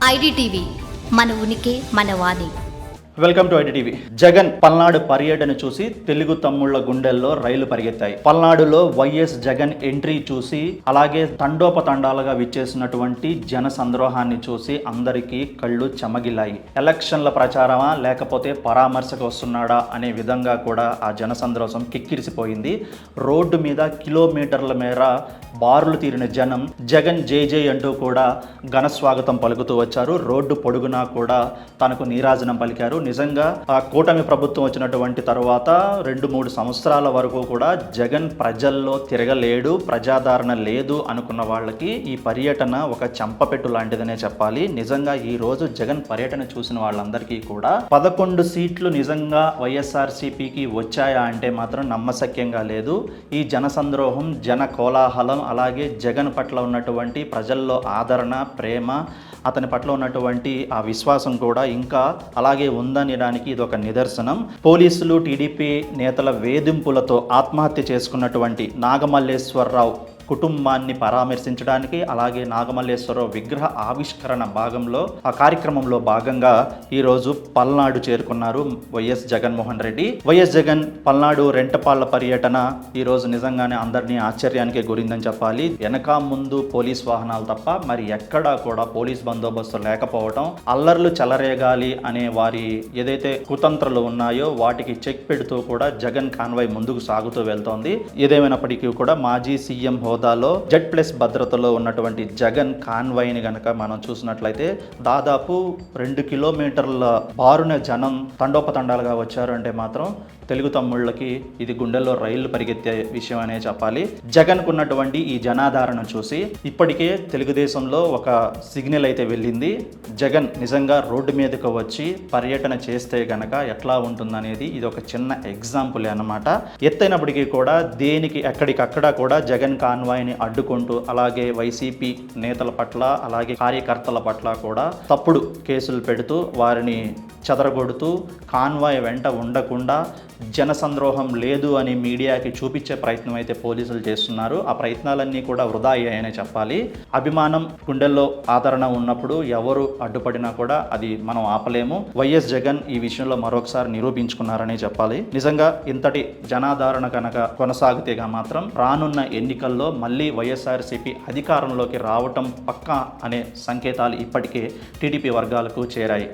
IDTV మన ఉనికి మన వాణి. Welcome to IDTV. Jagan Palnadu పర్యటన చూసి తెలుగు తమ్ముళ్ల గుండెల్లో రైలు పరిగెత్తాయి. పల్నాడులో వైఎస్ జగన్ ఎంట్రీ చూసి, అలాగే తండోపతండాలుగా విచ్చేసినటువంటి జన సంద్రోహాన్ని చూసి అందరికీ కళ్ళు చెమగిలాయి. ఎలక్షన్ల ప్రచారమా లేకపోతే పరామర్శకు వస్తున్నాడా అనే విధంగా కూడా ఆ జన సంద్రోహం కిక్కిరిసిపోయింది. రోడ్డు మీద కిలోమీటర్ల మేర బారులు తీరిన జనం జగన్ జై జై అంటూ కూడా ఘన స్వాగతం పలుకుతూ వచ్చారు. రోడ్డు పొడుగునా కూడా తనకు నీరాజనం పలికారు. నిజంగా ఆ కూటమి ప్రభుత్వం వచ్చినటువంటి తర్వాత 2-3 సంవత్సరాల వరకు కూడా జగన్ ప్రజల్లో తిరగలేడు, ప్రజాదరణ లేదు అనుకున్న వాళ్ళకి ఈ పర్యటన ఒక చెంపపెట్టు లాంటిదనే చెప్పాలి. నిజంగా ఈ రోజు జగన్ పర్యటన చూసిన వాళ్ళందరికీ కూడా 11 సీట్లు నిజంగా వైఎస్ఆర్సీపీకి వచ్చాయా అంటే మాత్రం నమ్మశక్యంగా లేదు. ఈ జన సంద్రోహం, జన కోలాహలం, అలాగే జగన్ పట్ల ఉన్నటువంటి ప్రజల్లో ఆదరణ, ప్రేమ, అతని పట్ల ఉన్నటువంటి ఆ విశ్వాసం కూడా ఇంకా అలాగే ఉందనడానికి ఇది ఒక నిదర్శనం. పోలీసులు, టీడీపీ నేతల వేధింపులతో ఆత్మహత్య చేసుకున్నటువంటి నాగమల్లేశ్వరరావు కుటుంబాన్ని పరామర్శించడానికి, అలాగే నాగమల్లేశ్వరరావు విగ్రహ ఆవిష్కరణ ఆ కార్యక్రమంలో భాగంగా ఈరోజు పల్నాడు చేరుకున్నారు వైఎస్ జగన్మోహన్ రెడ్డి. వైఎస్ జగన్ పల్నాడు రెంటపాళ్ల పర్యటన ఈరోజు నిజంగానే అందరినీ ఆశ్చర్యానికి గురిందని చెప్పాలి. వెనక ముందు పోలీస్ వాహనాలు తప్ప మరి ఎక్కడా కూడా పోలీస్ బందోబస్తు లేకపోవడం, అల్లర్లు చెలరేగాలి అనే వారి ఏదైతే కుతంత్రాలు ఉన్నాయో వాటికి చెక్ పెడుతూ కూడా జగన్ కాన్వాయ్ ముందుకు సాగుతూ వెళ్తోంది. ఏదేమైనప్పటికీ కూడా మాజీ సీఎం హోదాలో Z+ భద్రతలో ఉన్నటువంటి జగన్ కాన్వాయ్ని గనక మనం చూసినట్లయితే దాదాపు 2 కిలోమీటర్ల బారున జనం తండోపతండాలుగా వచ్చారు అంటే మాత్రం తెలుగు తమ్ముళ్ళకి ఇది గుండెల్లో రైళ్లు పరిగెత్తే విషయం అనే చెప్పాలి. జగన్కు ఉన్నటువంటి ఈ జనాదరణ చూసి ఇప్పటికే తెలుగుదేశంలో ఒక సిగ్నల్ అయితే వెళ్ళింది. జగన్ నిజంగా రోడ్డు మీదకు వచ్చి పర్యటన చేస్తే గనక ఎట్లా ఉంటుందనేది ఇది ఒక చిన్న ఎగ్జాంపుల్ అన్నమాట. ఎత్తైనప్పటికీ కూడా దేనికి ఎక్కడికక్కడ కూడా జగన్ కాన్వాయ్ని అడ్డుకుంటూ, అలాగే వైసీపీ నేతల పట్ల అలాగే కార్యకర్తల పట్ల కూడా తప్పుడు కేసులు పెడుతూ వారిని చెదరగొడుతూ కాన్వాయ్ వెంట ఉండకుండా జన సంద్రోహం లేదు అని మీడియాకి చూపించే ప్రయత్నం అయితే పోలీసులు చేస్తున్నారు. ఆ ప్రయత్నాలన్నీ కూడా వృధా అయ్యాయనే చెప్పాలి. అభిమానం, గుండెల్లో ఆదరణ ఉన్నప్పుడు ఎవరు అడ్డుపడినా కూడా అది మనం ఆపలేము. వైఎస్ జగన్ ఈ విషయంలో మరొకసారి నిరూపించుకున్నారనే చెప్పాలి. నిజంగా ఇంతటి జనాదరణ కనుక కొనసాగితేగా మాత్రం రానున్న ఎన్నికల్లో మళ్ళీ వైఎస్ఆర్సీపీ అధికారంలోకి రావటం పక్కా అనే సంకేతాలు ఇప్పటికే టీడీపీ వర్గాలకు చేరాయి.